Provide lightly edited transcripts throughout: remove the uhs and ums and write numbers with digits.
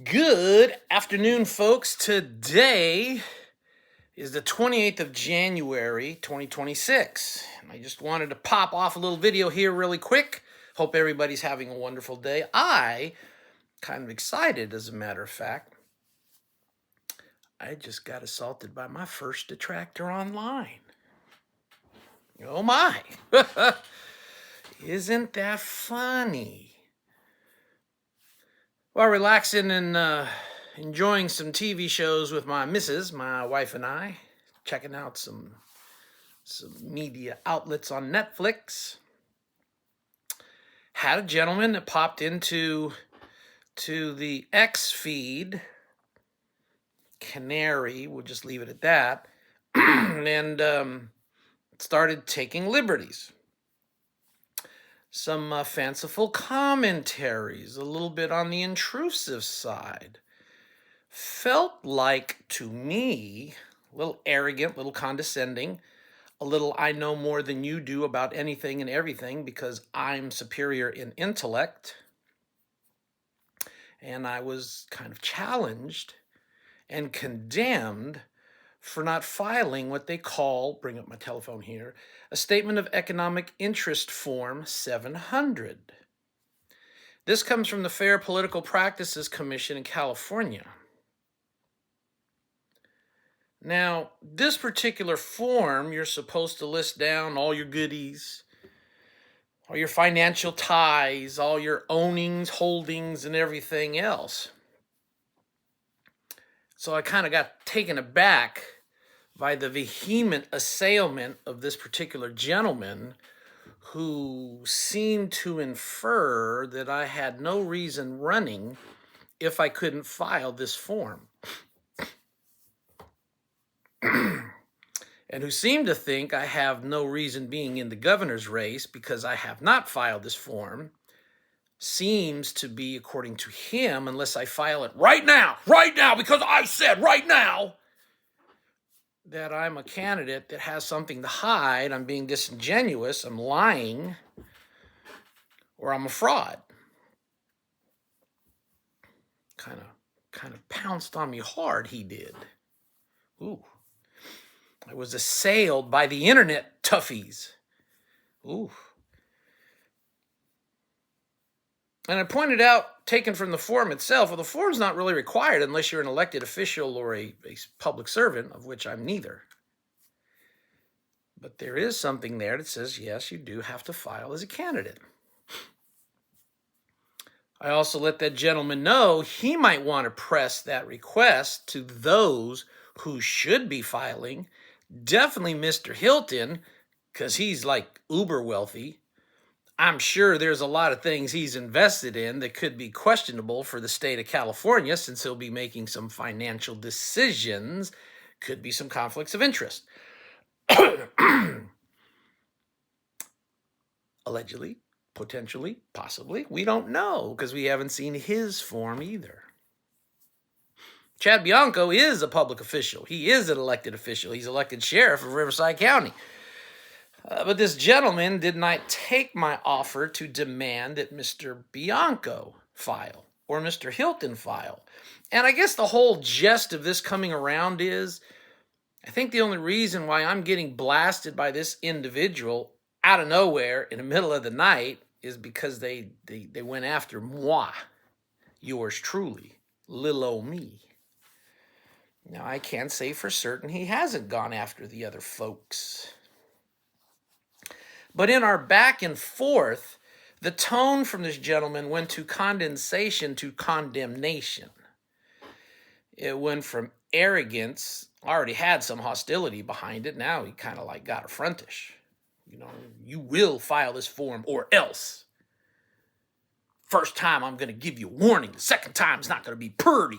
Good afternoon, folks. Today is the 28th of January, 2026. And I just wanted to pop off a little video here really quick. Hope everybody's having a wonderful day. I kind of excited, as a matter of fact. I just got assaulted by my first detractor online. Oh my. Isn't that funny? While relaxing and enjoying some TV shows with my missus, my wife and I, checking out some media outlets on Netflix, had a gentleman that popped into the X feed, Canary, we'll just leave it at that, and started taking liberties. Some fanciful commentaries, a little bit on the intrusive side. Felt like, to me, a little arrogant, a little condescending, a little I know more than you do about anything and everything because I'm superior in intellect. And I was kind of challenged and condemned for not filing what they call, bring up my telephone here, a Statement of Economic Interest Form 700. This comes from the Fair Political Practices Commission in California. Now, this particular form, you're supposed to list down all your goodies, all your financial ties, all your ownings, holdings, and everything else. So I kind of got taken aback by the vehement assailment of this particular gentleman who seemed to infer that I had no reason running if I couldn't file this form. And who seemed to think I have no reason being in the governor's race because I have not filed this form, seems to be, according to him, unless I file it right now, because I said right now, that I'm a candidate that has something to hide, I'm being disingenuous, I'm lying, or I'm a fraud. Kind of pounced on me hard, he did. Ooh. I was assailed by the internet toughies. Ooh. And I pointed out, taken from the form itself, well, the form's not really required unless you're an elected official or a public servant, of which I'm neither. But there is something there that says, yes, you do have to file as a candidate. I also let that gentleman know he might want to press that request to those who should be filing. Definitely Mr. Hilton, because he's like uber wealthy. I'm sure there's a lot of things he's invested in that could be questionable for the state of California since he'll be making some financial decisions. Could be some conflicts of interest. Allegedly, potentially, possibly. We don't know because we haven't seen his form either. Chad Bianco is a public official. He is an elected official. He's elected sheriff of Riverside County. But this gentleman did not take my offer to demand that Mr. Bianco file or Mr. Hilton file. And I guess the whole gist of this coming around is, I think the only reason why I'm getting blasted by this individual out of nowhere in the middle of the night is because they went after moi, yours truly, little old me. Now, I can't say for certain he hasn't gone after the other folks. But in our back and forth, the tone from this gentleman went to condensation to condemnation. It went from arrogance, already had some hostility behind it. Now he kind of like got a frontish. You know, you will file this form or else. First time I'm going to give you a warning. The second time it's not going to be pretty.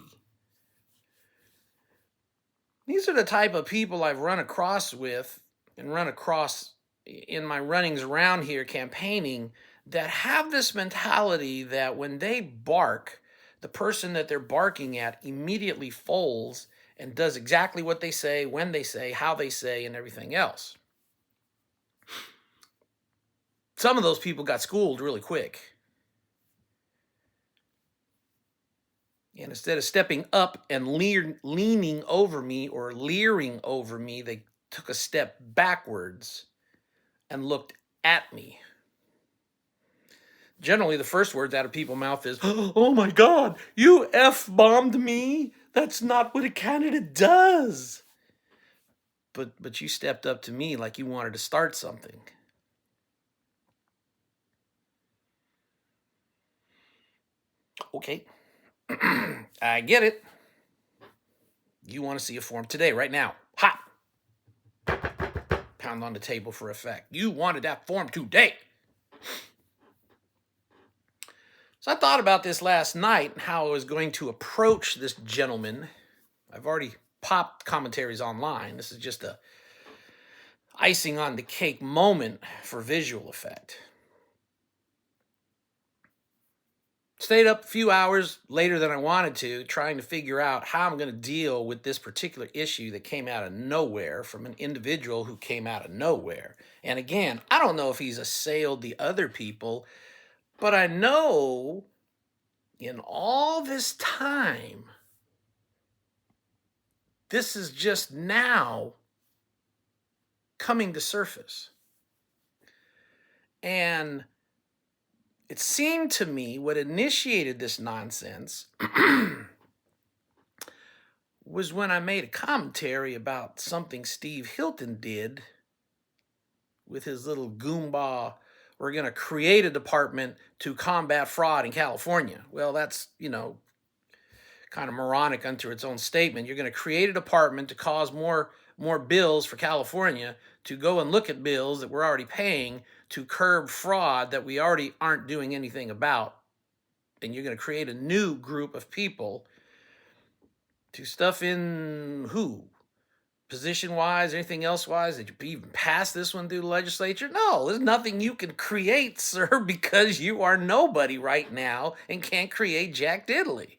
These are the type of people I've run across with and run across in my runnings around here campaigning that have this mentality that when they bark, the person that they're barking at immediately folds and does exactly what they say, when they say, how they say, and everything else. Some of those people got schooled really quick. And instead of stepping up and leaning over me or leering over me, they took a step backwards and looked at me. Generally, the first words out of people's mouth is, "Oh my God, you F-bombed me? That's not what a candidate does." But you stepped up to me like you wanted to start something. Okay, I get it. You want to see a form today, right now. Hot. Pound on the table for effect. You wanted that form today. So I thought about this last night and how I was going to approach this gentleman. I've already popped commentaries online. This is just a icing on the cake moment for visual effect. Stayed up a few hours later than I wanted to, trying to figure out how I'm going to deal with this particular issue that came out of nowhere from an individual who came out of nowhere. And again, I don't know if he's assailed the other people, but I know in all this time, this is just now coming to surface. And it seemed to me what initiated this nonsense was when I made a commentary about something Steve Hilton did with his little Goomba, we're going to create a department to combat fraud in California. Well, that's, kind of moronic unto its own statement. You're going to create a department to cause more bills for California to go and look at bills that we're already paying to curb fraud that we already aren't doing anything about. And you're going to create a new group of people to stuff in who? Position-wise, anything else-wise? Did you even pass this one through the legislature? No, there's nothing you can create, sir, because you are nobody right now and can't create jack diddly.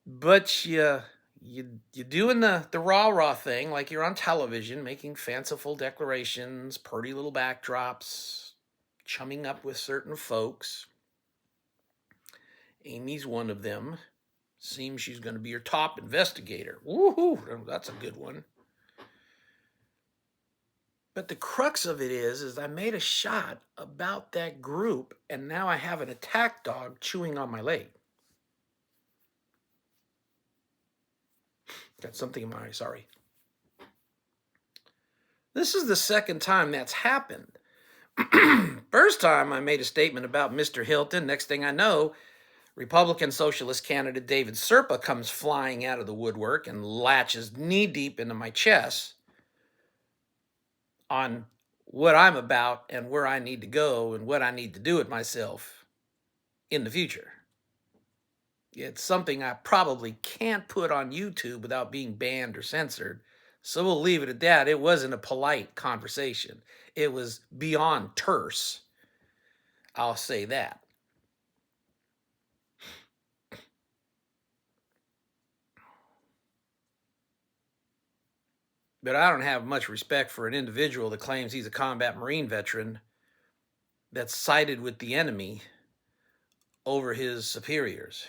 But you're doing the rah-rah thing like you're on television, making fanciful declarations, pretty little backdrops, chumming up with certain folks. Amy's one of them. Seems she's going to be your top investigator. Woohoo, that's a good one. But the crux of it is I made a shot about that group, and now I have an attack dog chewing on my leg. Got something in my eye, sorry. This is the second time that's happened. First time I made a statement about Mr. Hilton. Next thing I know, Republican socialist candidate David Serpa comes flying out of the woodwork and latches knee-deep into my chest on what I'm about and where I need to go and what I need to do with myself in the future. It's something I probably can't put on YouTube without being banned or censored. So we'll leave it at that. It wasn't a polite conversation. It was beyond terse. I'll say that. But I don't have much respect for an individual that claims he's a combat Marine veteran that's sided with the enemy over his superiors.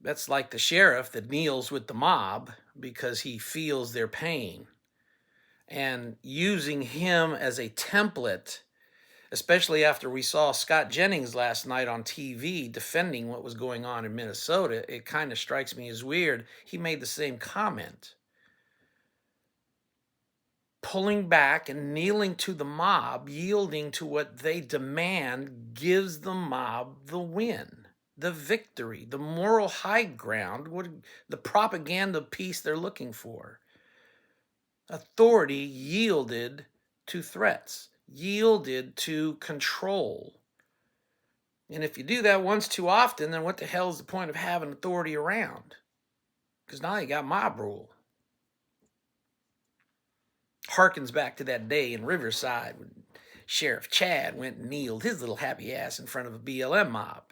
That's like the sheriff that kneels with the mob because he feels their pain. And using him as a template, especially after we saw Scott Jennings last night on TV defending what was going on in Minnesota, it kind of strikes me as weird. He made the same comment. Pulling back and kneeling to the mob, yielding to what they demand, gives the mob the win, the victory, the moral high ground, the propaganda piece they're looking for. Authority yielded to threats, yielded to control. And if you do that once too often, then what the hell is the point of having authority around? Because now you got mob rule. Harkens back to that day in Riverside when Sheriff Chad went and kneeled his little happy ass in front of a BLM mob.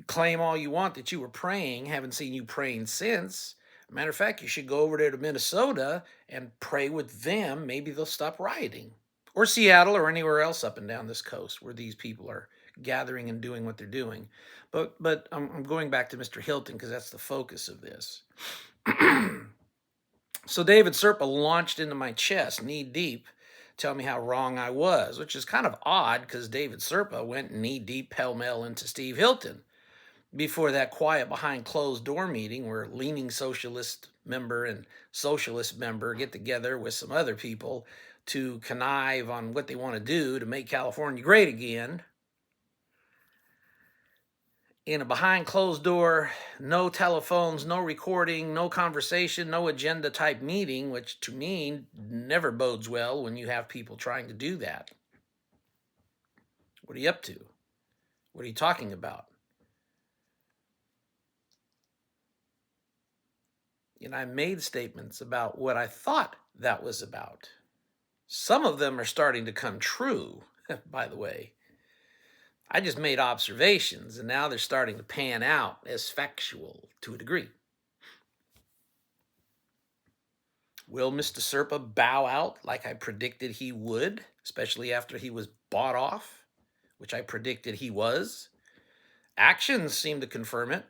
Claim all you want that you were praying, haven't seen you praying since. Matter of fact, you should go over there to Minnesota and pray with them. Maybe they'll stop rioting. or Seattle or anywhere else up and down this coast where these people are gathering and doing what they're doing. But I'm going back to Mr. Hilton because that's the focus of this. So David Serpa launched into my chest knee deep, tell me how wrong I was, which is kind of odd because David Serpa went knee deep pell-mell into Steve Hilton before that quiet behind closed door meeting where leaning socialist member and socialist member get together with some other people to connive on what they want to do to make California great again. In a behind closed door, no telephones, no recording, no conversation, no agenda type meeting, which to me never bodes well when you have people trying to do that. What are you up to? What are you talking about? And I made statements about what I thought that was about. Some of them are starting to come true, by the way. I just made observations, and now they're starting to pan out as factual to a degree. Will Mr. Serpa bow out like I predicted he would, especially after he was bought off, which I predicted he was? Actions seem to confirm it.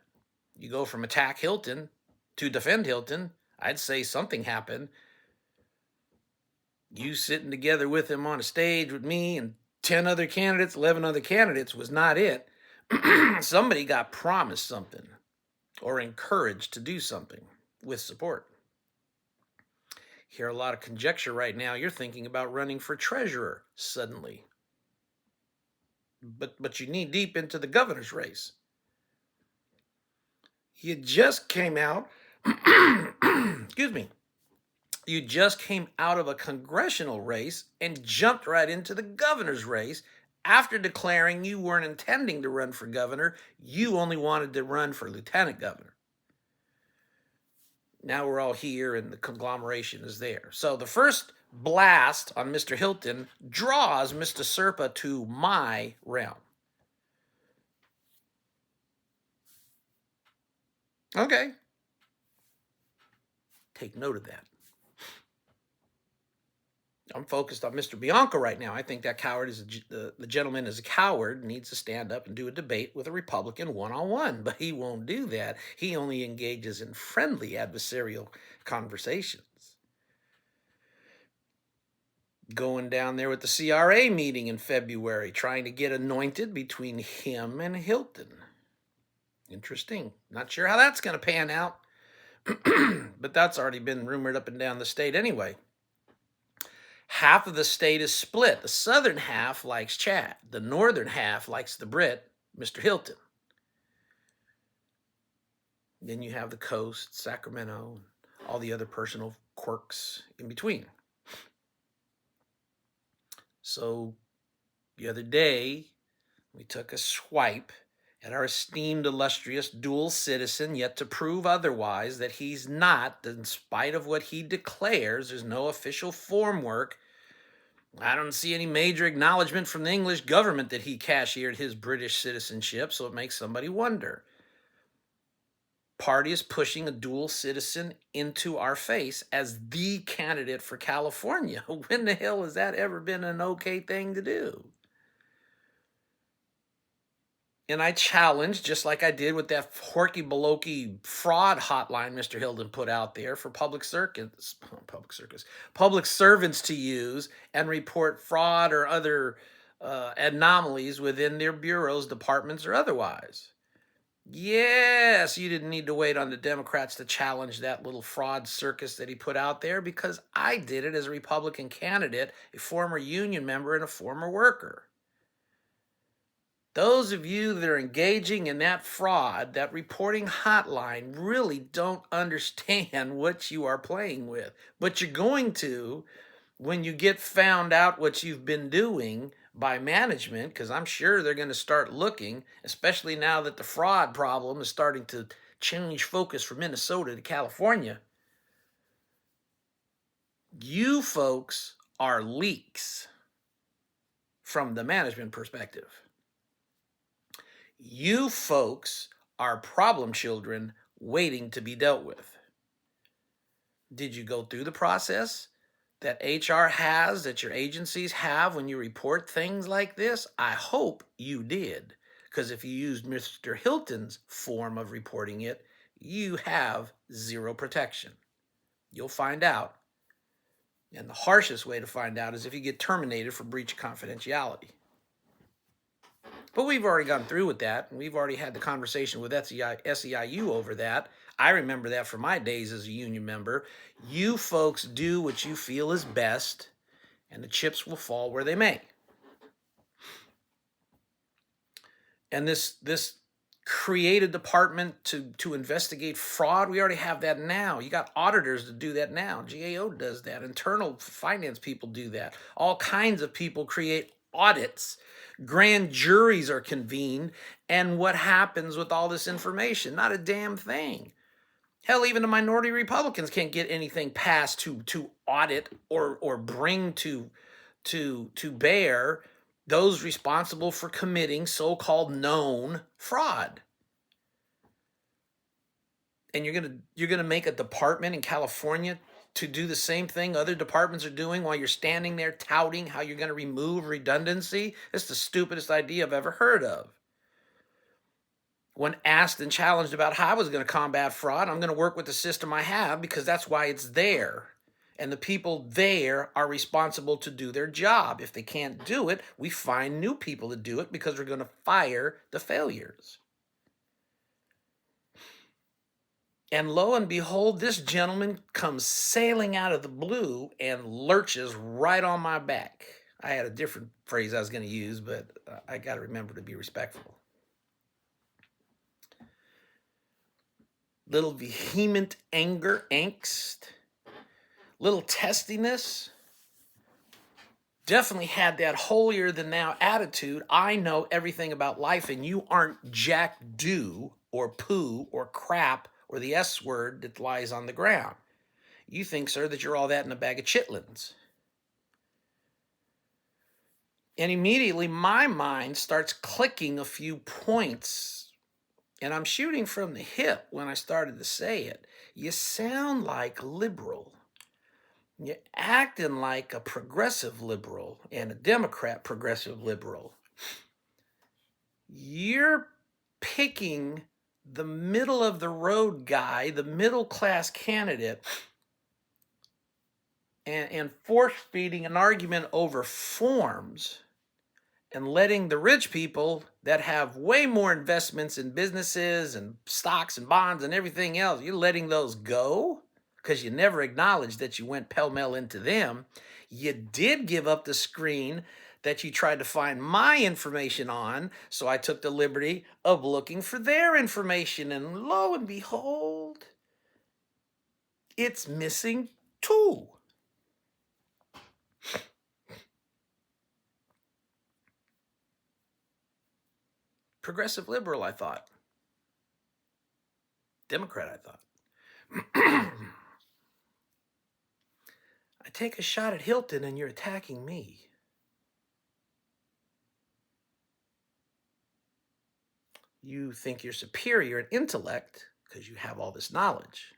You go from attack Hilton to defend Hilton, I'd say something happened. You sitting together with him on a stage with me and 10 other candidates, 11 other candidates was not it. Somebody got promised something or encouraged to do something with support. Hear a lot of conjecture right now. You're thinking about running for treasurer suddenly. But you knee deep into the governor's race. You just came out, excuse me, you just came out of a congressional race and jumped right into the governor's race after declaring you weren't intending to run for governor. You only wanted to run for lieutenant governor. Now we're all here and the conglomeration is there. So the first blast on Mr. Hilton draws Mr. Serpa to my realm. Okay. Take note of that. I'm focused on Mr. Bianco right now. I think that coward is the gentleman is a coward, needs to stand up and do a debate with a Republican one-on-one, but he won't do that. He only engages in friendly adversarial conversations. Going down there with the CRA meeting in February, trying to get anointed between him and Hilton. Interesting. Not sure how that's going to pan out, but that's already been rumored up and down the state anyway. Half of the state is split. The southern half likes Chad. The northern half likes the Brit, Mr. Hilton. Then you have the coast, Sacramento, and all the other personal quirks in between. So the other day, we took a swipe at our esteemed, illustrious dual citizen, yet to prove otherwise that he's not, in spite of what he declares. There's no official form work. I don't see any major acknowledgement from the English government that he cashiered his British citizenship, so it makes somebody wonder. Party is pushing a dual citizen into our face as the candidate for California. When the hell has that ever been an okay thing to do? And I challenged, just like I did with that horky balokey fraud hotline Mr. Hilton put out there for public servants to use and report fraud or other anomalies within their bureaus, departments, or otherwise. Yes, you didn't need to wait on the Democrats to challenge that little fraud circus that he put out there, because I did it as a Republican candidate, a former union member, and a former worker. Those of you that are engaging in that fraud, that reporting hotline, really don't understand what you are playing with. But you're going to when you get found out what you've been doing by management, because I'm sure they're going to start looking, especially now that the fraud problem is starting to change focus from Minnesota to California. You folks are leaks from the management perspective. You folks are problem children waiting to be dealt with. Did you go through the process? that HR has, that your agencies have when you report things like this? I hope you did. Because if you used Mr. Hilton's form of reporting it, you have zero protection. You'll find out. And the harshest way to find out is if you get terminated for breach of confidentiality. But we've already gone through with that. We've already had the conversation with SEIU over that. I remember that from my days as a union member. You folks do what you feel is best, and the chips will fall where they may. And this create a department to investigate fraud. We already have that now. You got auditors to do that now. GAO does that. Internal finance people do that. All kinds of people create audits. Grand juries are convened. And what happens with all this information? Not a damn thing. Hell, even the minority Republicans can't get anything passed to audit or bring to bear those responsible for committing so-called known fraud. And you're gonna make a department in California to do the same thing other departments are doing while you're standing there touting how you're gonna remove redundancy? It's the stupidest idea I've ever heard of. When asked and challenged about how I was going to combat fraud, I'm going to work with the system I have because that's why it's there. And the people there are responsible to do their job. If they can't do it, we find new people to do it because we're going to fire the failures. And lo and behold, this gentleman comes sailing out of the blue and lurches right on my back. I had a different phrase I was going to use, but I got to remember to be respectful. Little vehement anger, angst, little testiness. Definitely had that holier than thou attitude. I know everything about life and you aren't jack do or poo or crap or the S word that lies on the ground. You think, sir, that you're all that in a bag of chitlins. And immediately my mind starts clicking a few points. And I'm shooting from the hip when I started to say it. You sound like liberal. You're acting like a progressive liberal and a Democrat progressive liberal. You're picking the middle of the road guy, the middle class candidate, and force feeding an argument over forms and letting the rich people that have way more investments in businesses and stocks and bonds and everything else, you're letting those go because you never acknowledged that you went pell-mell into them. You did give up the screen that you tried to find my information on, so I took the liberty of looking for their information, and lo and behold, it's missing too. Progressive liberal, I thought. Democrat, I thought. I take a shot at Hilton and you're attacking me. You think you're superior in intellect because you have all this knowledge.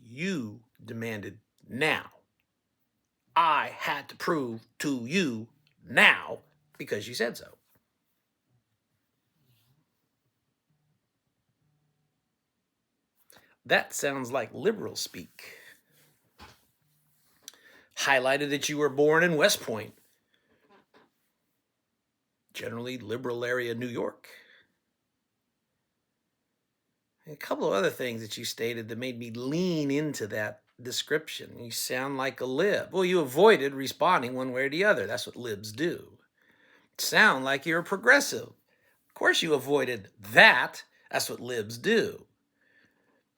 You demanded now. I had to prove to you now because you said so. That sounds like liberal speak. Highlighted that you were born in West Point, generally liberal area, New York. And a couple of other things that you stated that made me lean into that description. You sound like a lib. Well, you avoided responding one way or the other. That's what libs do. Sound like you're a progressive. Of course you avoided that. That's what libs do.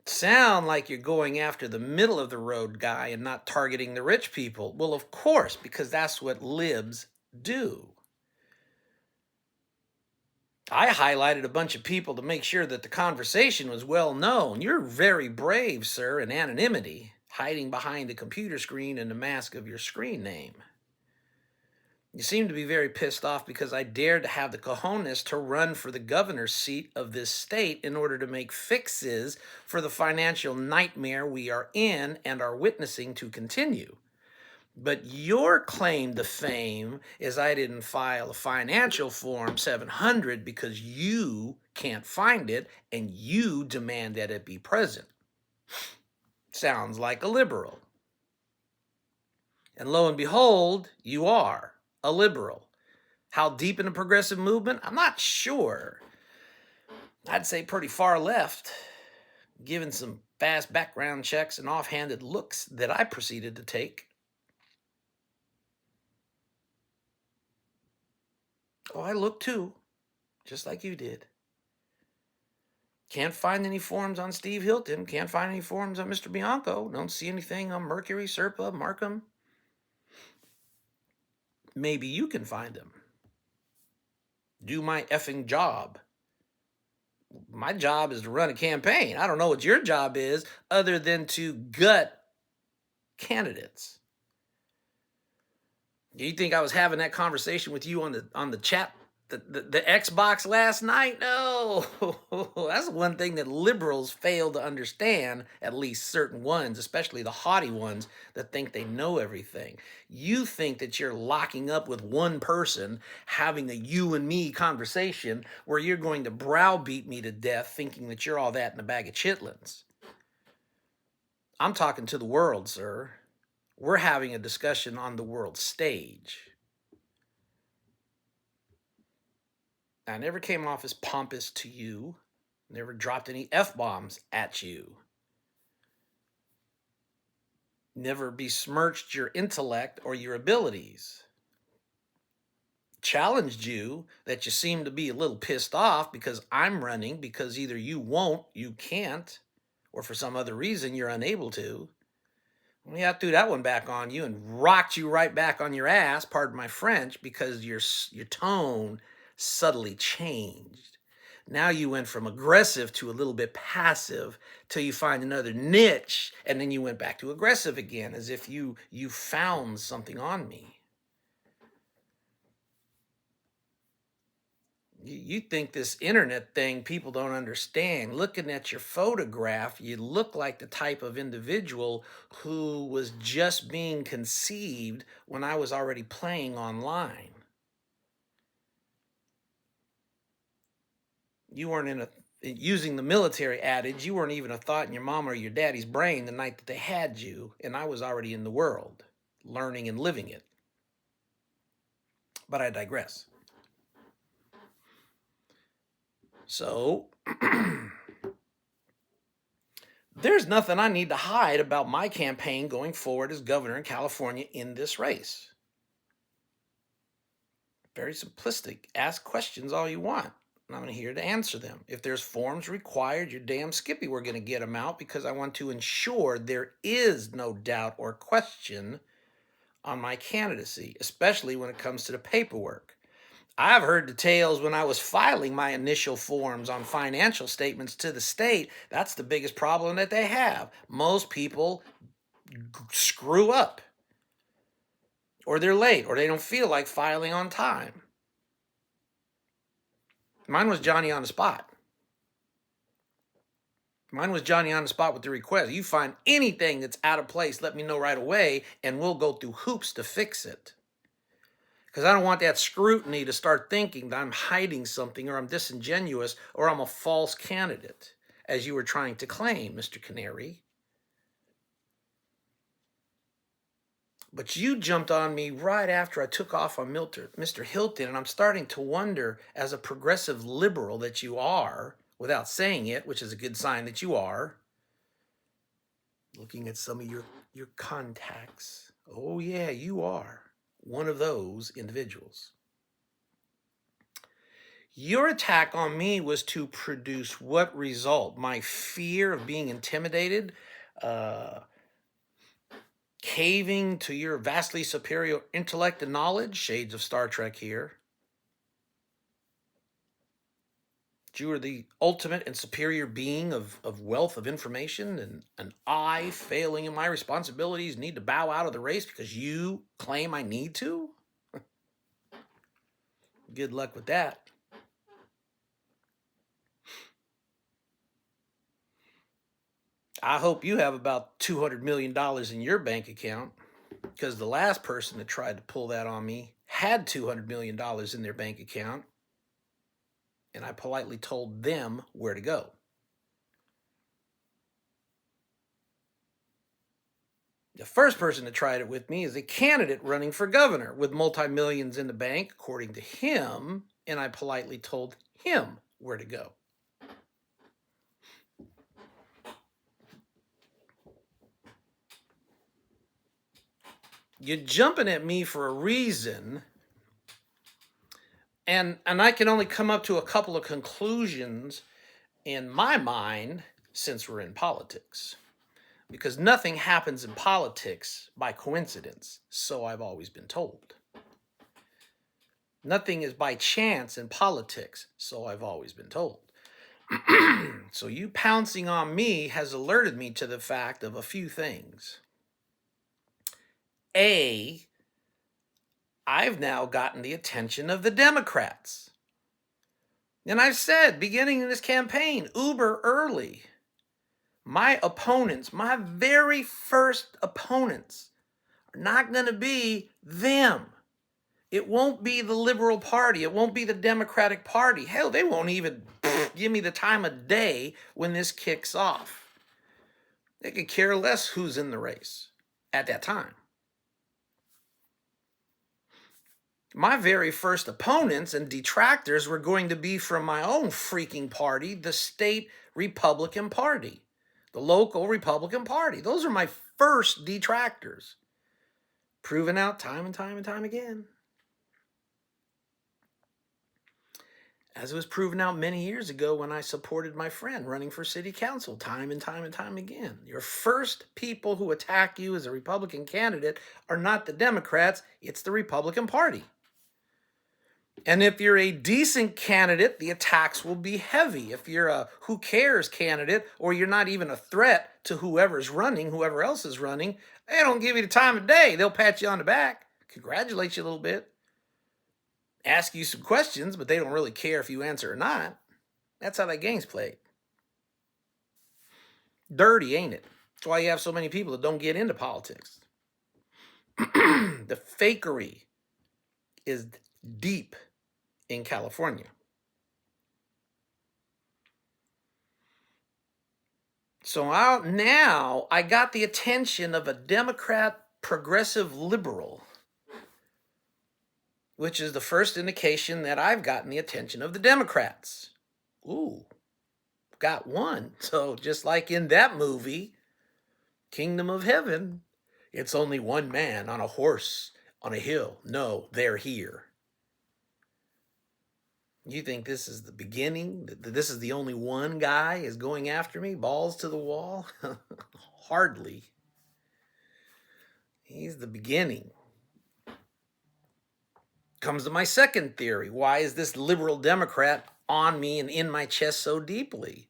Sound like you're going after the middle of the road guy and not targeting the rich people. Well, of course, because that's what libs do. I highlighted a bunch of people to make sure that the conversation was well known. You're very brave, sir, in anonymity, hiding behind the computer screen and the mask of your screen name. You seem to be very pissed off because I dared to have the cojones to run for the governor's seat of this state in order to make fixes for the financial nightmare we are in and are witnessing to continue. But your claim to fame is I didn't file a financial form 700 because you can't find it and you demand that it be present. Sounds like a liberal. And lo and behold, you are a liberal. How deep in the progressive movement? I'm not sure. I'd say pretty far left, given some fast background checks and offhanded looks that I proceeded to take. Oh, I looked too, just like you did. Can't find any forms on Steve Hilton. Can't find any forms on Mr. Bianco. Don't see anything on Mercury, Serpa, Markham. Maybe you can find them. Do my effing job. My job is to run a campaign. I don't know what your job is other than to gut candidates. You think I was having that conversation with you on the chat, the Xbox last night? No, that's one thing that liberals fail to understand, at least certain ones, especially the haughty ones that think they know everything. You think that you're locking up with one person, having a you and me conversation where you're going to browbeat me to death thinking that you're all that in a bag of chitlins. I'm talking to the world, sir. We're having a discussion on the world stage. I never came off as pompous to you, never dropped any F-bombs at you, never besmirched your intellect or your abilities. Challenged you that you seem to be a little pissed off because I'm running, because either you won't, you can't, or for some other reason you're unable to. Yeah, I threw that one back on you and rocked you right back on your ass, pardon my French, because your tone subtly changed. Now you went from aggressive to a little bit passive till you find another niche, and then you went back to aggressive again, as if you found something on me. You think this internet thing people don't understand. Looking at your photograph, you look like the type of individual who was just being conceived when I was already playing online. You weren't using the military adage, you weren't even a thought in your mom or your daddy's brain the night that they had you, and I was already in the world, learning and living it. But I digress. So, there's nothing I need to hide about my campaign going forward as governor in California in this race. Very simplistic. Ask questions all you want, and I'm here to answer them. If there's forms required, you're damn skippy we're going to get them out, because I want to ensure there is no doubt or question on my candidacy, especially when it comes to the paperwork. I've heard the tales when I was filing my initial forms on financial statements to the state. That's the biggest problem that they have. Most people screw up, or they're late, or they don't feel like filing on time. Mine was Johnny on the spot. Mine was Johnny on the spot with the request. You find anything that's out of place, let me know right away, and we'll go through hoops to fix it. Because I don't want that scrutiny to start thinking that I'm hiding something, or I'm disingenuous, or I'm a false candidate, as you were trying to claim, Mr. Canary. But you jumped on me right after I took off on Mr. Hilton, and I'm starting to wonder, as a progressive liberal that you are, without saying it, which is a good sign that you are, looking at some of your contacts. Oh yeah, you are one of those individuals. Your attack on me was to produce what result? My fear of being intimidated, caving to your vastly superior intellect and knowledge, shades of Star Trek here. You are the ultimate and superior being of wealth of information, and I, failing in my responsibilities, need to bow out of the race because you claim I need to? Good luck with that. I hope you have about $200 million in your bank account, because the last person that tried to pull that on me had $200 million in their bank account, and I politely told them where to go. The first person that tried it with me is a candidate running for governor with multi-millions in the bank, according to him, and I politely told him where to go. You're jumping at me for a reason, and I can only come up to a couple of conclusions in my mind since we're in politics. Because nothing happens in politics by coincidence, so I've always been told. Nothing is by chance in politics, so I've always been told. So you pouncing on me has alerted me to the fact of a few things. A, I've now gotten the attention of the Democrats. And I've said, beginning in this campaign, uber early, my opponents, my very first opponents, are not going to be them. It won't be the Liberal Party. It won't be the Democratic Party. Hell, they won't even give me the time of day when this kicks off. They could care less who's in the race at that time. My very first opponents and detractors were going to be from my own freaking party, the state Republican Party. The local Republican Party. Those are my first detractors. Proven out time and time and time again. As it was proven out many years ago when I supported my friend running for city council time and time and time again. Your first people who attack you as a Republican candidate are not the Democrats, it's the Republican Party. And if you're a decent candidate, the attacks will be heavy. If you're a who cares candidate, or you're not even a threat to whoever's running, whoever else is running, they don't give you the time of day. They'll pat you on the back, congratulate you a little bit, ask you some questions, but they don't really care if you answer or not. That's how that game's played. Dirty, ain't it? That's why you have so many people that don't get into politics. The fakery is deep in California. So now I got the attention of a Democrat progressive liberal, which is the first indication that I've gotten the attention of the Democrats. Ooh, got one. So just like in that movie, Kingdom of Heaven, it's only one man on a horse on a hill. No, they're here. You think this is the beginning? That this is the only one guy is going after me? Balls to the wall? Hardly. He's the beginning. Comes to my second theory. Why is this liberal Democrat on me and in my chest so deeply?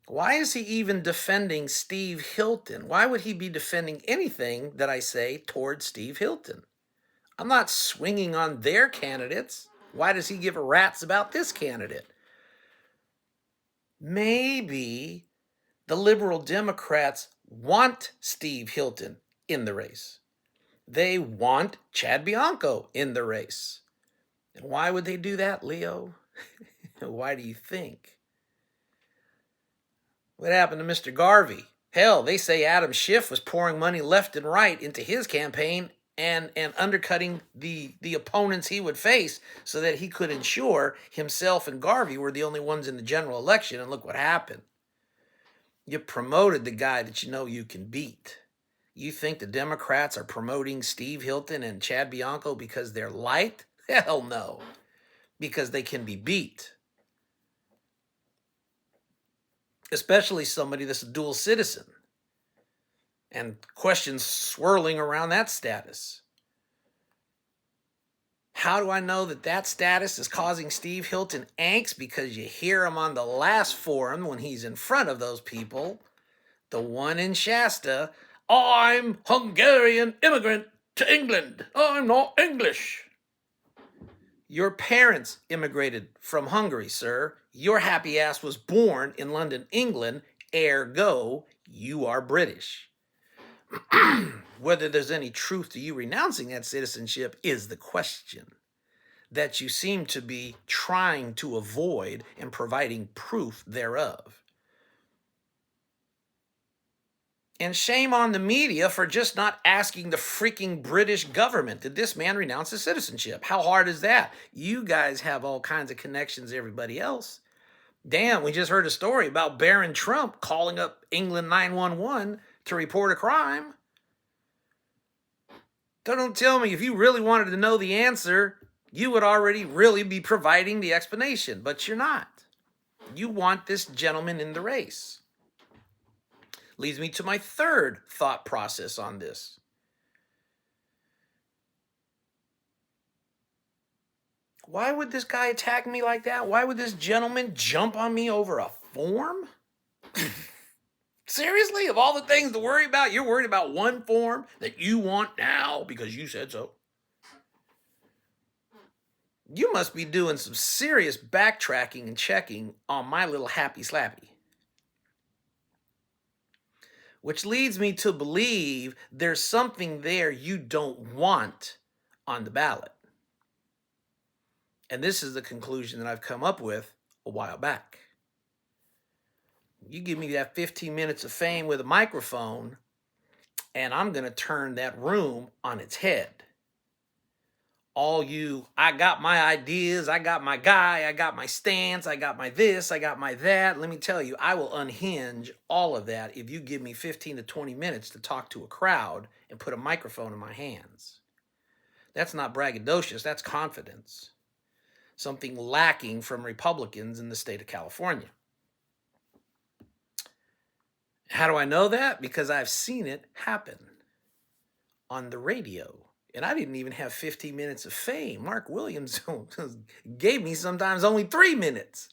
Why is he even defending Steve Hilton? Why would he be defending anything that I say towards Steve Hilton? I'm not swinging on their candidates. Why does he give a rat's about this candidate? Maybe the liberal Democrats want Steve Hilton in the race. They want Chad Bianco in the race. And why would they do that, Leo? Why do you think? What happened to Mr. Garvey? Hell, they say Adam Schiff was pouring money left and right into his campaign and undercutting the opponents he would face so that he could ensure himself and Garvey were the only ones in the general election. And look what happened. You promoted the guy that you know you can beat. You think the Democrats are promoting Steve Hilton and Chad Bianco because they're light? Hell no. Because they can be beat. Especially somebody that's a dual citizen. And questions swirling around that status. How do I know that that status is causing Steve Hilton angst? Because you hear him on the last forum when he's in front of those people, the one in Shasta, I'm Hungarian immigrant to England. I'm not English. Your parents immigrated from Hungary, sir. Your happy ass was born in London, England. Ergo, you are British. Whether there's any truth to you renouncing that citizenship is the question that you seem to be trying to avoid and providing proof thereof. And shame on the media for just not asking the freaking British government, did this man renounce his citizenship? How hard is that? You guys have all kinds of connections to everybody else. Damn, we just heard a story about Baron Trump calling up England 911 to report a crime. Don't tell me if you really wanted to know the answer, you would already really be providing the explanation, but you're not. You want this gentleman in the race. Leads me to my third thought process on this. Why would this guy attack me like that? Why would this gentleman jump on me over a form? Seriously? Of all the things to worry about, you're worried about one form that you want now because you said so. You must be doing some serious backtracking and checking on my little happy slappy. Which leads me to believe there's something there you don't want on the ballot. And this is the conclusion that I've come up with a while back. You give me that 15 minutes of fame with a microphone, and I'm going to turn that room on its head. All you, I got my ideas, I got my guy, I got my stance, I got my this, I got my that. Let me tell you, I will unhinge all of that if you give me 15 to 20 minutes to talk to a crowd and put a microphone in my hands. That's not braggadocious, that's confidence. Something lacking from Republicans in the state of California. How do I know that? Because I've seen it happen on the radio. And I didn't even have 15 minutes of fame. Mark Williams gave me sometimes only 3 minutes.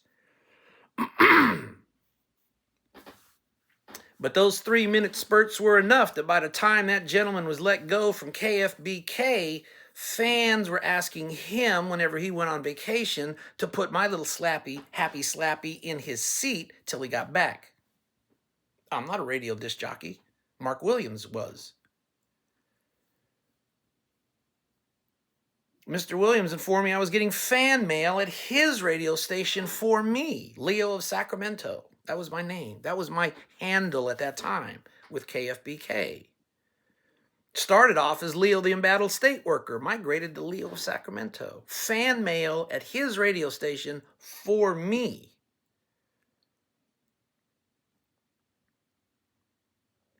But those 3-minute spurts were enough that by the time that gentleman was let go from KFBK, fans were asking him whenever he went on vacation to put my little happy slappy in his seat till he got back. I'm not a radio disc jockey. Mark Williams was. Mr. Williams informed me I was getting fan mail at his radio station for me, Leo of Sacramento. That was my name. That was my handle at that time with KFBK. Started off as Leo the Embattled State Worker, migrated to Leo of Sacramento. Fan mail at his radio station for me.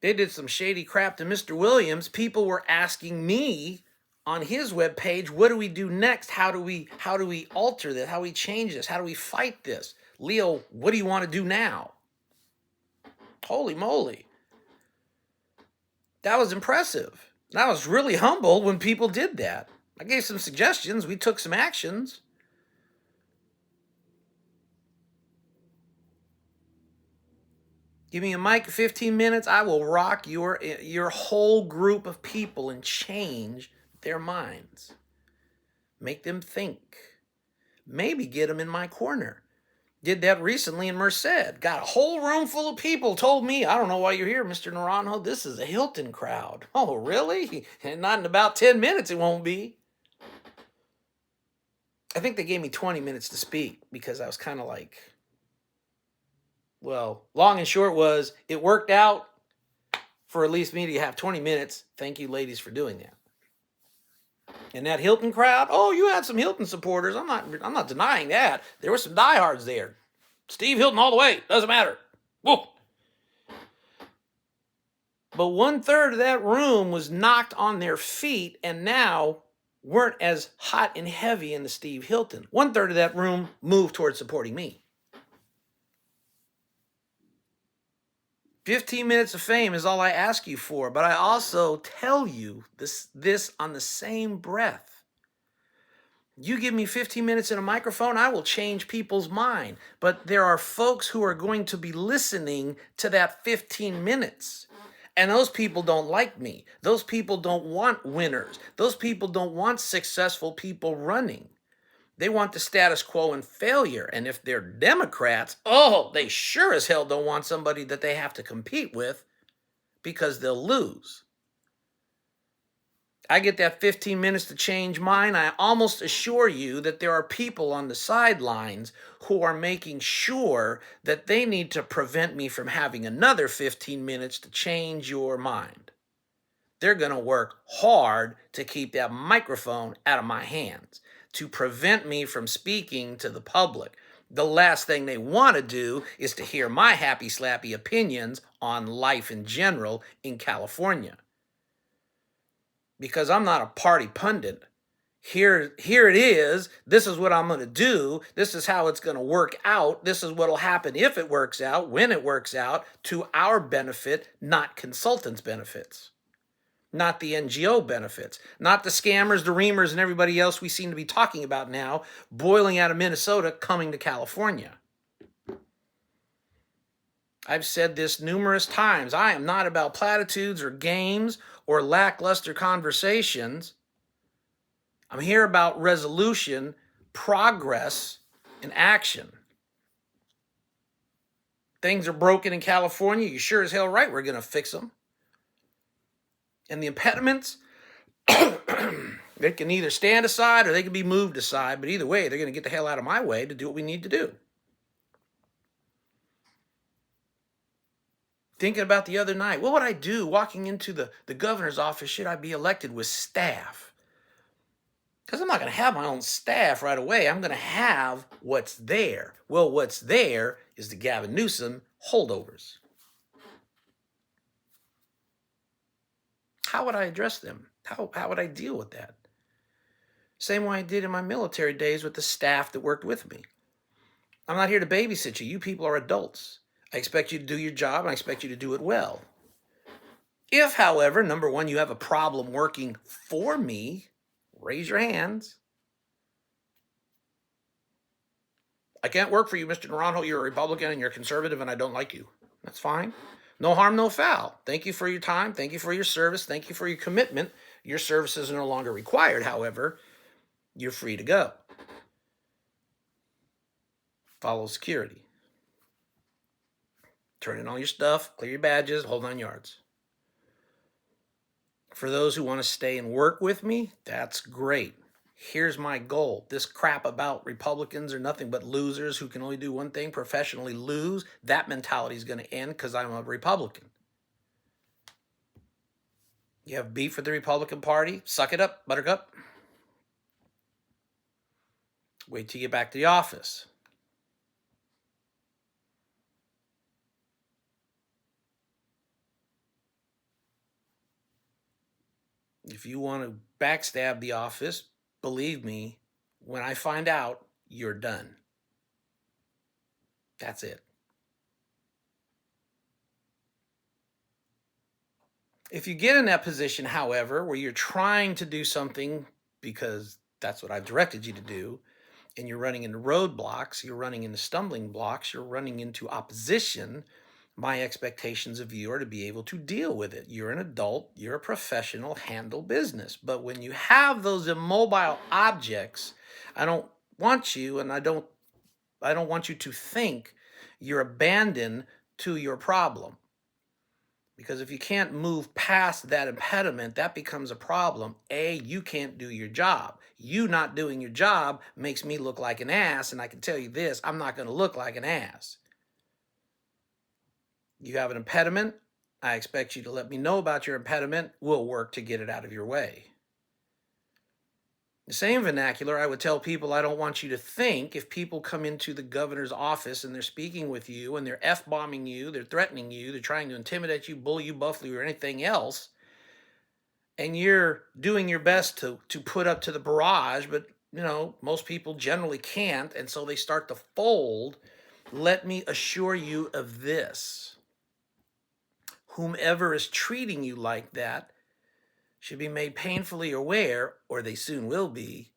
They did some shady crap to Mr. Williams. People were asking me on his webpage, what do we do next? How do we alter this? How do we change this? How do we fight this? Leo, what do you want to do now? Holy moly. That was impressive. And I was really humbled when people did that. I gave some suggestions. We took some actions. Give me a mic, 15 minutes. I will rock your whole group of people and change their minds. Make them think. Maybe get them in my corner. Did that recently in Merced. Got a whole room full of people. Told me, I don't know why you're here, Mr. Naranjo. This is a Hilton crowd. Oh, really? And not in about 10 minutes it won't be. I think they gave me 20 minutes to speak because I was kind of like, well, long and short was, it worked out for at least me to have 20 minutes. Thank you, ladies, for doing that. And that Hilton crowd, oh, you had some Hilton supporters. I'm not denying that. There were some diehards there. Steve Hilton all the way. Doesn't matter. Whoa. But 1/3 of that room was knocked on their feet and now weren't as hot and heavy in the Steve Hilton. 1/3 of that room moved towards supporting me. 15 minutes of fame is all I ask you for, but I also tell you this on the same breath. You give me 15 minutes in a microphone, I will change people's mind. But there are folks who are going to be listening to that 15 minutes. And those people don't like me. Those people don't want winners. Those people don't want successful people running. They want the status quo and failure. And if they're Democrats, oh, they sure as hell don't want somebody that they have to compete with because they'll lose. I get that 15 minutes to change mine. I almost assure you that there are people on the sidelines who are making sure that they need to prevent me from having another 15 minutes to change your mind. They're going to work hard to keep that microphone out of my hands, to prevent me from speaking to the public. The last thing they want to do is to hear my happy slappy opinions on life in general in California. Because I'm not a party pundit. Here it is. This is what I'm going to do. This is how it's going to work out. This is what will happen if it works out, when it works out, to our benefit, not consultants' benefits. Not the NGO benefits, not the scammers, the reamers, and everybody else we seem to be talking about now, boiling out of Minnesota, coming to California. I've said this numerous times. I am not about platitudes or games or lackluster conversations. I'm here about resolution, progress, and action. Things are broken in California. You sure as hell right we're going to fix them. And the impediments, they can either stand aside or they can be moved aside. But either way, they're going to get the hell out of my way to do what we need to do. Thinking about the other night, what would I do walking into the governor's office should I be elected with staff? Because I'm not going to have my own staff right away. I'm going to have what's there. Well, what's there is the Gavin Newsom holdovers. How would I address them? How would I deal with that? Same way I did in my military days with the staff that worked with me. I'm not here to babysit you. You people are adults. I expect you to do your job, and I expect you to do it well. If, however, number one, you have a problem working for me, raise your hands. I can't work for you, Mr. Naranjo. You're a Republican and you're conservative and I don't like you. That's fine. No harm, no foul. Thank you for your time. Thank you for your service. Thank you for your commitment. Your services are no longer required. However, you're free to go. Follow security. Turn in all your stuff, clear your badges, hold 9 yards. For those who want to stay and work with me, that's great. Here's my goal. This crap about Republicans are nothing but losers who can only do one thing, professionally lose. That mentality is going to end because I'm a Republican. You have beef with the Republican Party? Suck it up, buttercup. Wait till you get back to the office. If you want to backstab the office, believe me, when I find out, you're done. That's it. If you get in that position, however, where you're trying to do something because that's what I've directed you to do, and you're running into roadblocks, you're running into stumbling blocks, you're running into opposition, my expectations of you are to be able to deal with it. You're an adult, you're a professional, handle business. But when you have those immobile objects, I don't want you, and I don't want you to think you're abandoned to your problem. Because if you can't move past that impediment, that becomes a problem. A, you can't do your job. You not doing your job makes me look like an ass, and I can tell you this, I'm not going to look like an ass. You have an impediment, I expect you to let me know about your impediment. We'll work to get it out of your way. The same vernacular I would tell people I don't want you to think if people come into the governor's office and they're speaking with you and they're F-bombing you, they're threatening you, they're trying to intimidate you, bully you, buffalo you, or anything else, and you're doing your best to put up to the barrage, but most people generally can't, and so they start to fold. Let me assure you of this. Whomever is treating you like that should be made painfully aware, or they soon will be,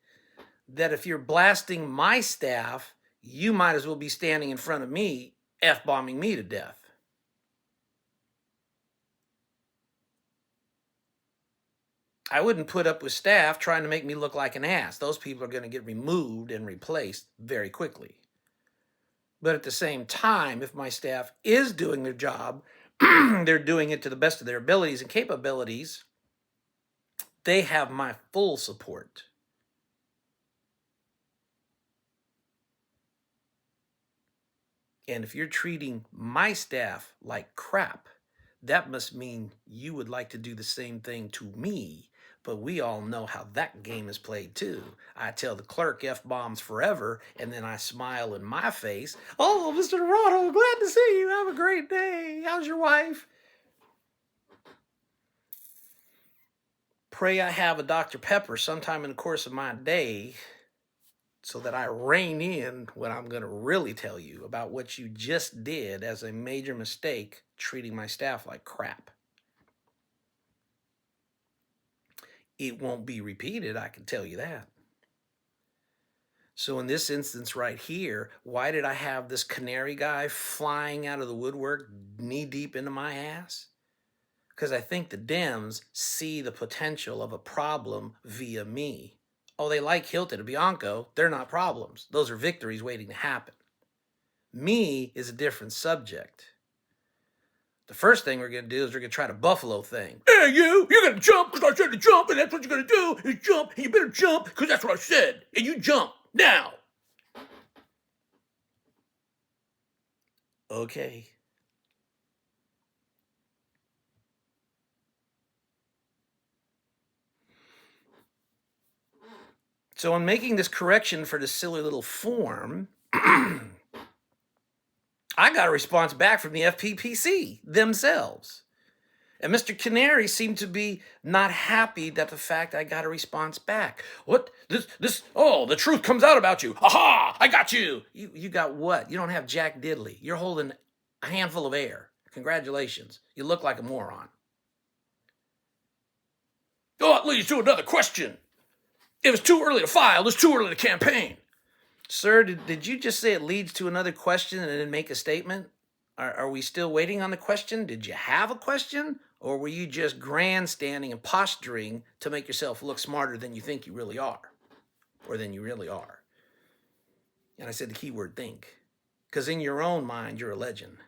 that if you're blasting my staff, you might as well be standing in front of me, F-bombing me to death. I wouldn't put up with staff trying to make me look like an ass. Those people are going to get removed and replaced very quickly. But at the same time, if my staff is doing their job, they're doing it to the best of their abilities and capabilities, they have my full support. And if you're treating my staff like crap, that must mean you would like to do the same thing to me. But we all know how that game is played too. I tell the clerk F-bombs forever, and then I smile in my face. Oh, Mr. Dorado, glad to see you. Have a great day. How's your wife? Pray I have a Dr. Pepper sometime in the course of my day so that I rein in what I'm going to really tell you about what you just did as a major mistake, treating my staff like crap. It won't be repeated, I can tell you that. So in this instance right here, why did I have this canary guy flying out of the woodwork knee deep into my ass? Because I think the DEMs see the potential of a problem via me. Oh, they like Hilton and Bianco. They're not problems. Those are victories waiting to happen. Me is a different subject. The first thing we're going to do is we're going to try the buffalo thing. Hey, you're going to jump because I said to jump, and that's what you're going to do is jump, and you better jump because that's what I said, and you jump now. Okay. So in making this correction for this silly little form, I got a response back from the FPPC themselves. And Mr. Canary seemed to be not happy that the fact I got a response back. What? The truth comes out about you. Aha! I got you! You got what? You don't have Jack Diddley. You're holding a handful of air. Congratulations. You look like a moron. Oh, it leads to another question. It was too early to file. It's too early to campaign. Sir, did you just say it leads to another question and then make a statement? Are we still waiting on the question? Did you have a question? Or were you just grandstanding and posturing to make yourself look smarter than you think you really are? Or than you really are? And I said the key word think. Because in your own mind, you're a legend.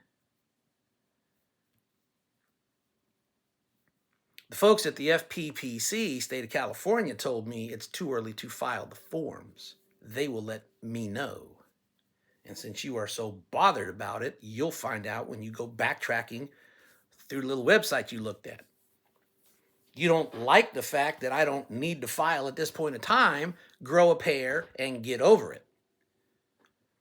The folks at the FPPC, state of California, told me it's too early to file the forms. They will let me know. And since you are so bothered about it, you'll find out when you go backtracking through the little website you looked at. You don't like the fact that I don't need to file at this point in time, grow a pair and get over it.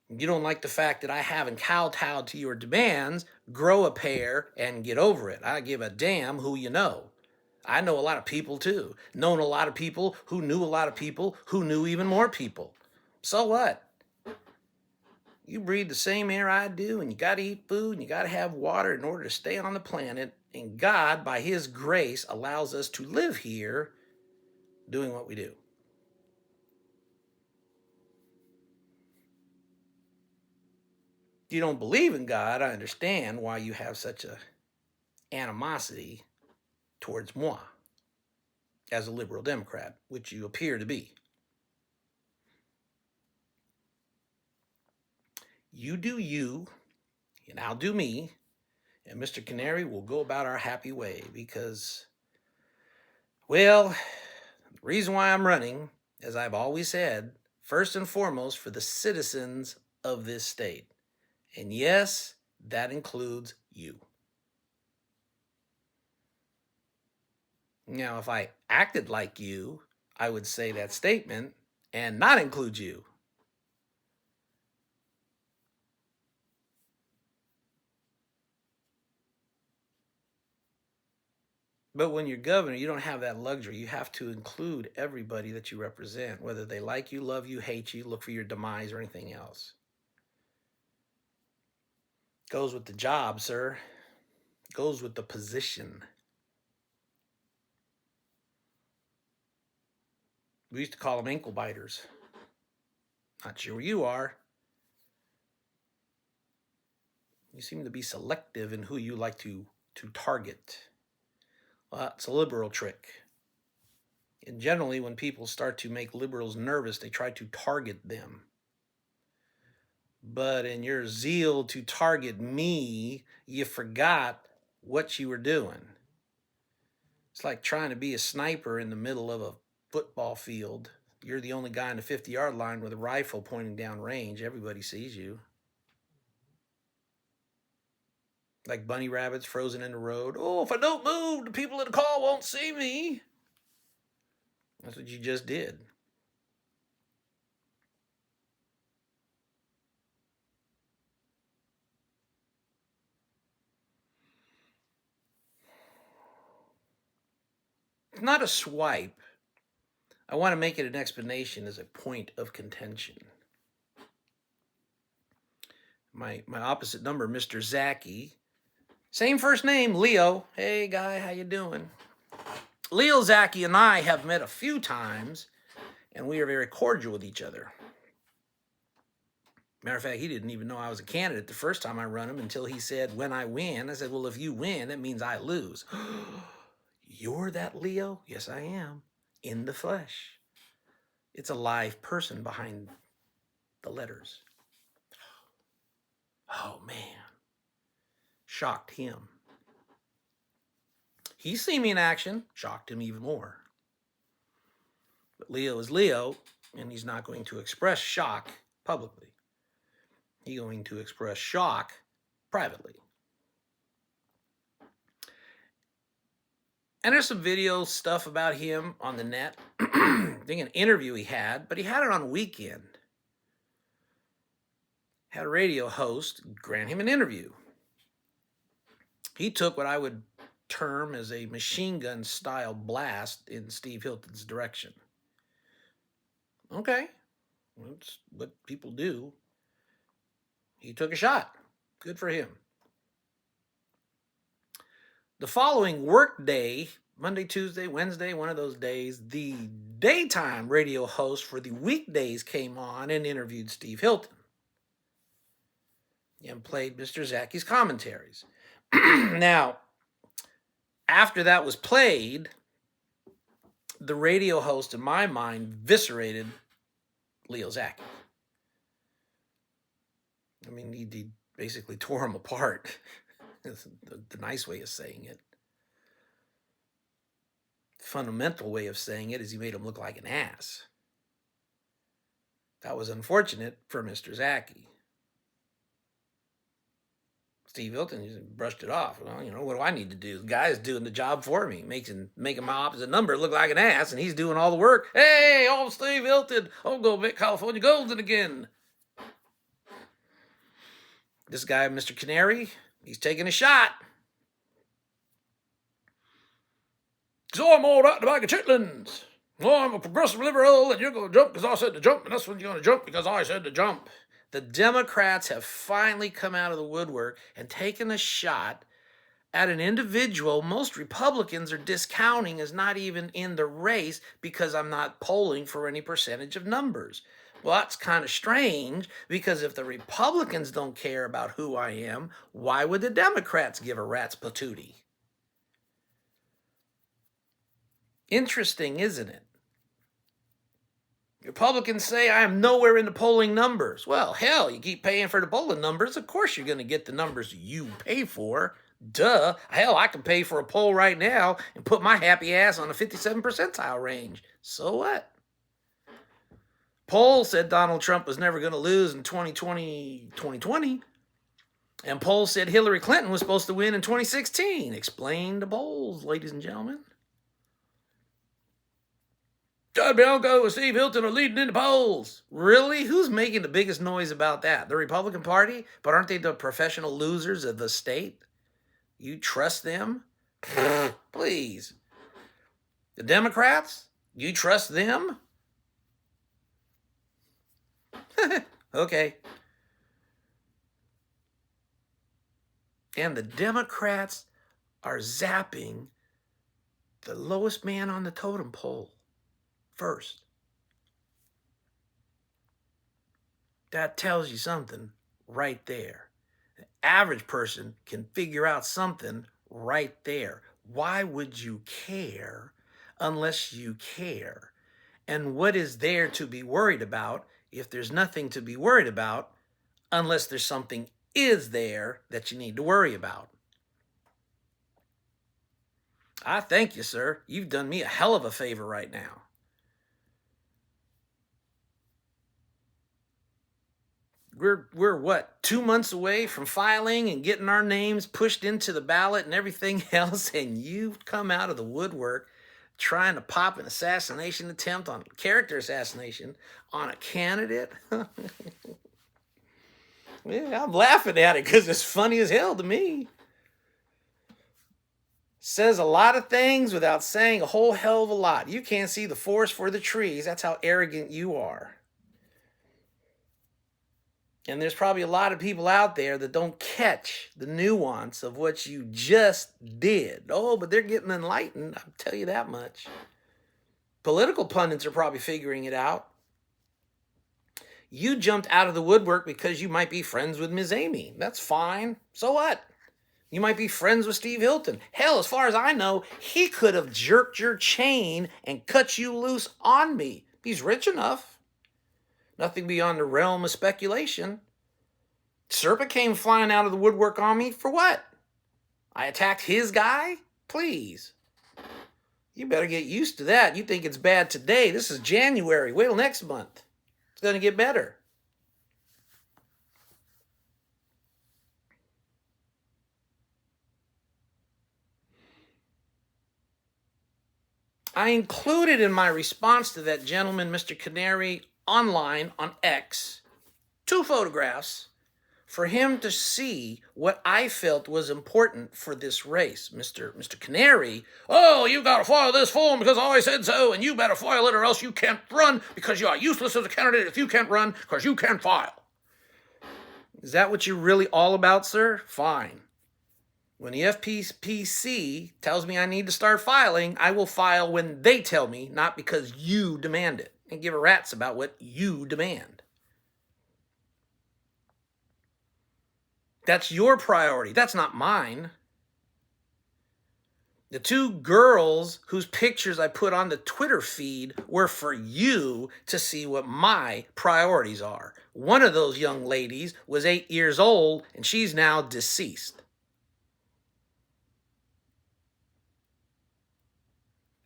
You don't like the fact that I haven't kowtowed to your demands, grow a pair and get over it. I give a damn who you know. I know a lot of people too. Known a lot of people who knew a lot of people who knew even more people. So what? You breathe the same air I do, and you got to eat food, and you got to have water in order to stay on the planet. And God, by His grace, allows us to live here doing what we do. If you don't believe in God, I understand why you have such a animosity towards moi as a liberal Democrat, which you appear to be. You do you, and I'll do me, and Mr. Canary will go about our happy way because, well, the reason why I'm running, as I've always said, first and foremost for the citizens of this state. And yes, that includes you. Now, if I acted like you, I would say that statement and not include you. But when you're governor, you don't have that luxury. You have to include everybody that you represent, whether they like you, love you, hate you, look for your demise, or anything else. Goes with the job, sir. Goes with the position. We used to call them ankle biters. Not sure where you are. You seem to be selective in who you like to target. Well, it's a liberal trick. And generally, when people start to make liberals nervous, they try to target them. But in your zeal to target me, you forgot what you were doing. It's like trying to be a sniper in the middle of a football field. You're the only guy in the 50-yard line with a rifle pointing down range. Everybody sees you. Like bunny rabbits frozen in the road. Oh, if I don't move, the people in the car won't see me. That's what you just did. It's not a swipe. I want to make it an explanation as a point of contention. My opposite number, Mr. Zaki. Same first name, Leo. Hey, guy, how you doing? Leo Zaki and I have met a few times, and we are very cordial with each other. Matter of fact, he didn't even know I was a candidate the first time I run him until he said, when I win. I said, well, if you win, that means I lose. You're that Leo? Yes, I am. In the flesh. It's a live person behind the letters. Oh, man. Shocked him. He's seen me in action. Shocked him even more. But Leo is Leo, and he's not going to express shock publicly. He's going to express shock privately. And there's some video stuff about him on the net. I think an interview he had, but he had it on weekend. Had a radio host grant him an interview. He took what I would term as a machine gun style blast in Steve Hilton's direction. Okay, that's what people do. He took a shot. Good for him. The following work day, Monday, Tuesday, Wednesday, one of those days, the daytime radio host for the weekdays came on and interviewed Steve Hilton and played Mr. Zaki's commentaries. Now, after that was played, the radio host, in my mind, eviscerated Leo Zaki. I mean, he basically tore him apart. That's the nice way of saying it. The fundamental way of saying it is he made him look like an ass. That was unfortunate for Mr. Zaki. Steve Hilton just brushed it off. Well, what do I need to do? The guy's doing the job for me, making my opposite number look like an ass, and he's doing all the work. Hey, old Steve Hilton, I'm going to make California golden again. This guy, Mr. Canary, he's taking a shot. So I'm all right in the bag of chitlins. Oh, I'm a progressive liberal, and you're going to jump because I said to jump, and that's when you're going to jump because I said to jump. The Democrats have finally come out of the woodwork and taken a shot at an individual most Republicans are discounting as not even in the race because I'm not polling for any percentage of numbers. Well, that's kind of strange because if the Republicans don't care about who I am, why would the Democrats give a rat's patootie? Interesting, isn't it? Republicans say I am nowhere in the polling numbers. Well, hell, you keep paying for the polling numbers. Of course you're going to get the numbers you pay for. Duh. Hell, I can pay for a poll right now and put my happy ass on a 57 percentile range. So what? Poll said Donald Trump was never going to lose in 2020. And poll said Hillary Clinton was supposed to win in 2016. Explain the polls, ladies and gentlemen. Chad Bianco and Steve Hilton are leading in the polls. Really? Who's making the biggest noise about that? The Republican Party? But aren't they the professional losers of the state? You trust them? Please. The Democrats? You trust them? Okay. And the Democrats are zapping the lowest man on the totem pole first. That tells you something right there. The average person can figure out something right there. Why would you care unless you care. And what is there to be worried about if there's nothing to be worried about unless there's something is there that you need to worry about? I thank you, sir. You've done me a hell of a favor right now. We're what, 2 months away from filing and getting our names pushed into the ballot and everything else, and you've come out of the woodwork trying to pop an assassination attempt on character assassination on a candidate? Yeah, I'm laughing at it because it's funny as hell to me. Says a lot of things without saying a whole hell of a lot. You can't see the forest for the trees. That's how arrogant you are. And there's probably a lot of people out there that don't catch the nuance of what you just did. Oh, but they're getting enlightened, I'll tell you that much. Political pundits are probably figuring it out. You jumped out of the woodwork because you might be friends with Ms. Amy. That's fine. So what? You might be friends with Steve Hilton. Hell, as far as I know, he could have jerked your chain and cut you loose on me. He's rich enough. Nothing beyond the realm of speculation. Serpa came flying out of the woodwork on me for what? I attacked his guy? Please. You better get used to that. You think it's bad today. This is January. Wait till next month. It's going to get better. I included in my response to that gentleman, Mr. Canary, online on X, 2 photographs for him to see what I felt was important for this race. Mr. Canary, oh, you got to file this form because I said so, and you better file it or else you can't run because you are useless as a candidate if you can't run because you can't file. Is that what you're really all about, sir? Fine. When the FPPC tells me I need to start filing, I will file when they tell me, not because you demand it. And give a rat's about what you demand. That's your priority. That's not mine. The 2 girls whose pictures I put on the Twitter feed were for you to see what my priorities are. One of those young ladies was 8 years old, and she's now deceased.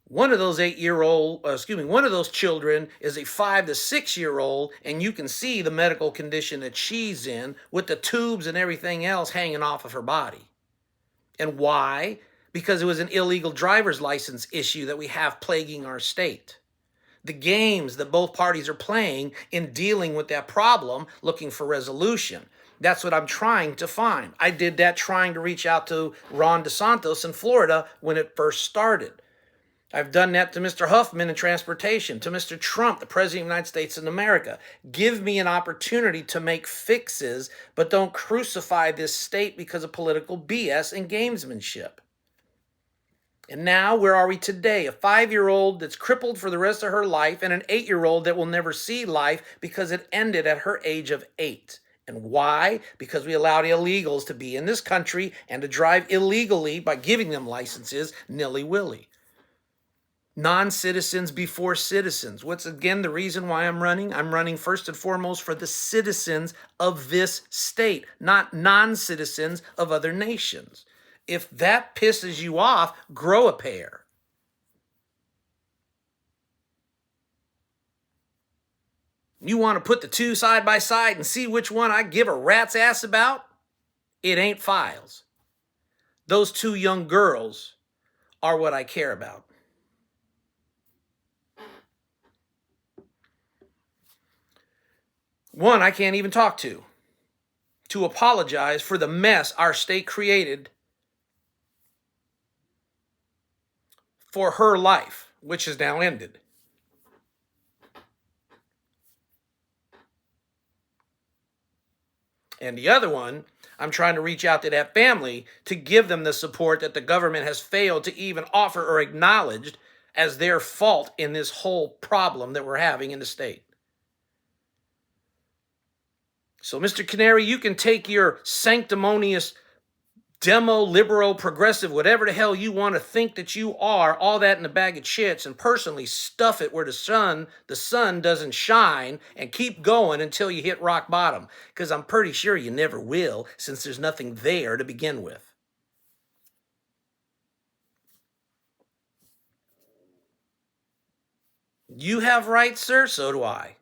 One of those one of those children is a 5 to 6 year old, and you can see the medical condition that she's in with the tubes and everything else hanging off of her body. And why? Because it was an illegal driver's license issue that we have plaguing our state. The games that both parties are playing in dealing with that problem, looking for resolution. That's what I'm trying to find. I did that trying to reach out to Ron DeSantis in Florida when it first started. I've done that to Mr. Huffman in transportation, to Mr. Trump, the President of the United States of America. Give me an opportunity to make fixes, but don't crucify this state because of political BS and gamesmanship. And now, where are we today? A 5-year-old that's crippled for the rest of her life and an 8-year-old that will never see life because it ended at her age of 8. And why? Because we allowed illegals to be in this country and to drive illegally by giving them licenses nilly-willy. Non-citizens before citizens. What's again the reason why I'm running? I'm running first and foremost for the citizens of this state, not non-citizens of other nations. If that pisses you off, grow a pair. You want to put the 2 side by side and see which one I give a rat's ass about? It ain't files. Those 2 young girls are what I care about. One I can't even talk to apologize for the mess our state created for her life, which has now ended. And the other one, I'm trying to reach out to that family to give them the support that the government has failed to even offer or acknowledge as their fault in this whole problem that we're having in the state. So, Mr. Canary, you can take your sanctimonious demo, liberal, progressive, whatever the hell you want to think that you are, all that in a bag of chips, and personally stuff it where the sun doesn't shine, and keep going until you hit rock bottom. Because I'm pretty sure you never will, since there's nothing there to begin with. You have rights, sir, so do I.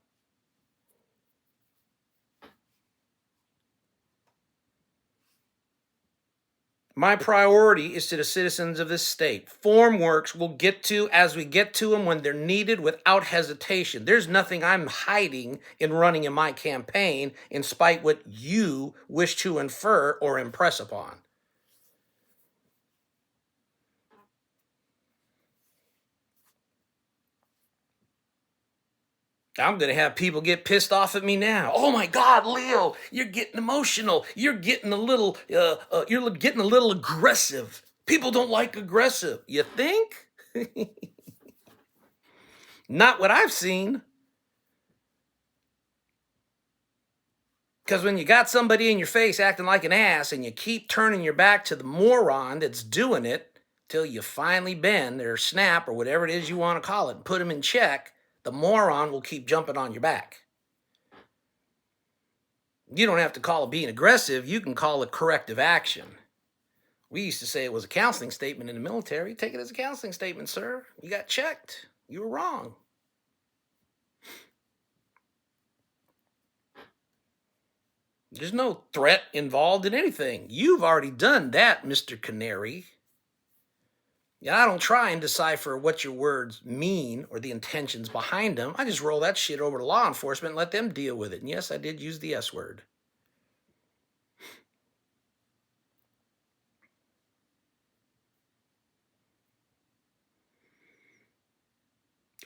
My priority is to the citizens of this state. Form works we'll get to as we get to them when they're needed without hesitation. There's nothing I'm hiding in running in my campaign, in spite what you wish to infer or impress upon. I'm going to have people get pissed off at me now. Oh my God, Leo, you're getting emotional. You're getting a little aggressive. People don't like aggressive. You think? Not what I've seen. Because when you got somebody in your face acting like an ass and you keep turning your back to the moron that's doing it till you finally bend or snap or whatever it is you want to call it and put them in check, the moron will keep jumping on your back. You don't have to call it being aggressive. You can call it corrective action. We used to say it was a counseling statement in the military. Take it as a counseling statement, sir. You got checked. You were wrong. There's no threat involved in anything. You've already done that, Mr. Canary. Yeah, I don't try and decipher what your words mean or the intentions behind them. I just roll that shit over to law enforcement and let them deal with it. And yes, I did use the S word.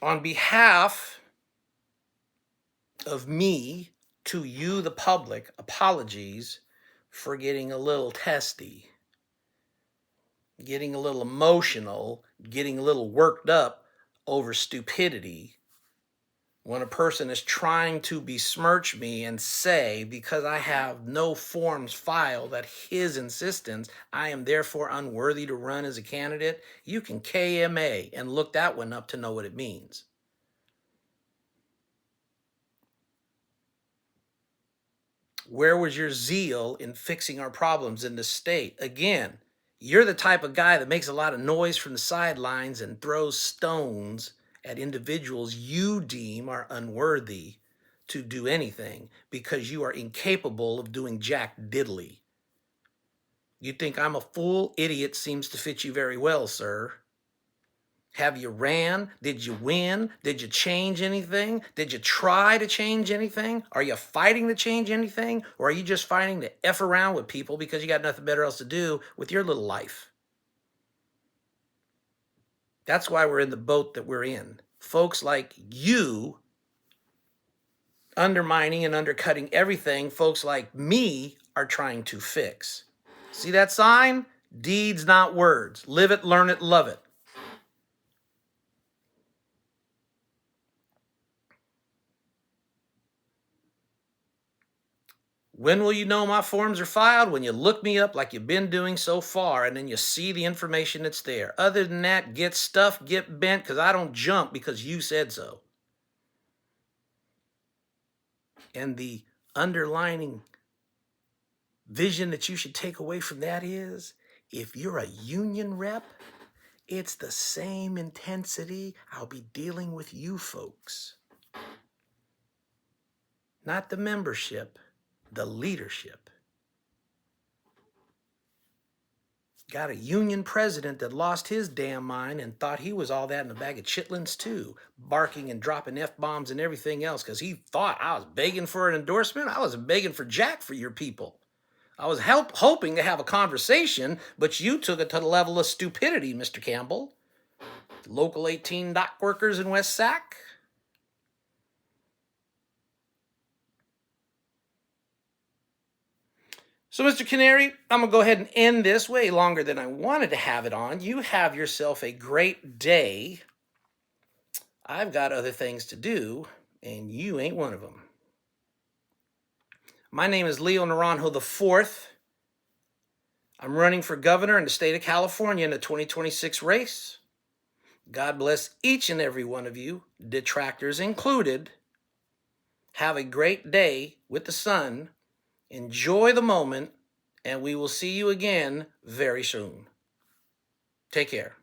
On behalf of me to you, the public, apologies for getting a little testy, getting a little emotional, getting a little worked up over stupidity when a person is trying to besmirch me and say, because I have no forms filed at his insistence, I am therefore unworthy to run as a candidate. You can KMA and look that one up to know what it means. Where was your zeal in fixing our problems in this state? Again, you're the type of guy that makes a lot of noise from the sidelines and throws stones at individuals you deem are unworthy to do anything because you are incapable of doing jack diddly. You think I'm a fool? Idiot seems to fit you very well, sir. Have you ran? Did you win? Did you change anything? Did you try to change anything? Are you fighting to change anything? Or are you just fighting to F around with people because you got nothing better else to do with your little life? That's why we're in the boat that we're in. Folks like you undermining and undercutting everything folks like me are trying to fix. See that sign? Deeds, not words. Live it, learn it, love it. When will you know my forms are filed? When you look me up like you've been doing so far, and then you see the information that's there. Other than that, get stuffed, get bent, because I don't jump because you said so. And the underlining vision that you should take away from that is, if you're a union rep, it's the same intensity I'll be dealing with you folks. Not the membership, the leadership. Got a union president that lost his damn mind and thought he was all that in a bag of chitlins too, barking and dropping F-bombs and everything else because he thought I was begging for an endorsement. I wasn't begging for jack for your people. I was hoping to have a conversation, but you took it to the level of stupidity, Mr. Campbell. Local 18 dock workers in West Sac. So, Mr. Canary, I'm going to go ahead and end this way longer than I wanted to have it on. You have yourself a great day. I've got other things to do, and you ain't one of them. My name is Leo Naranjo IV. I'm running for governor in the state of California in the 2026 race. God bless each and every one of you, detractors included. Have a great day with the sun. Enjoy the moment, and we will see you again very soon. Take care.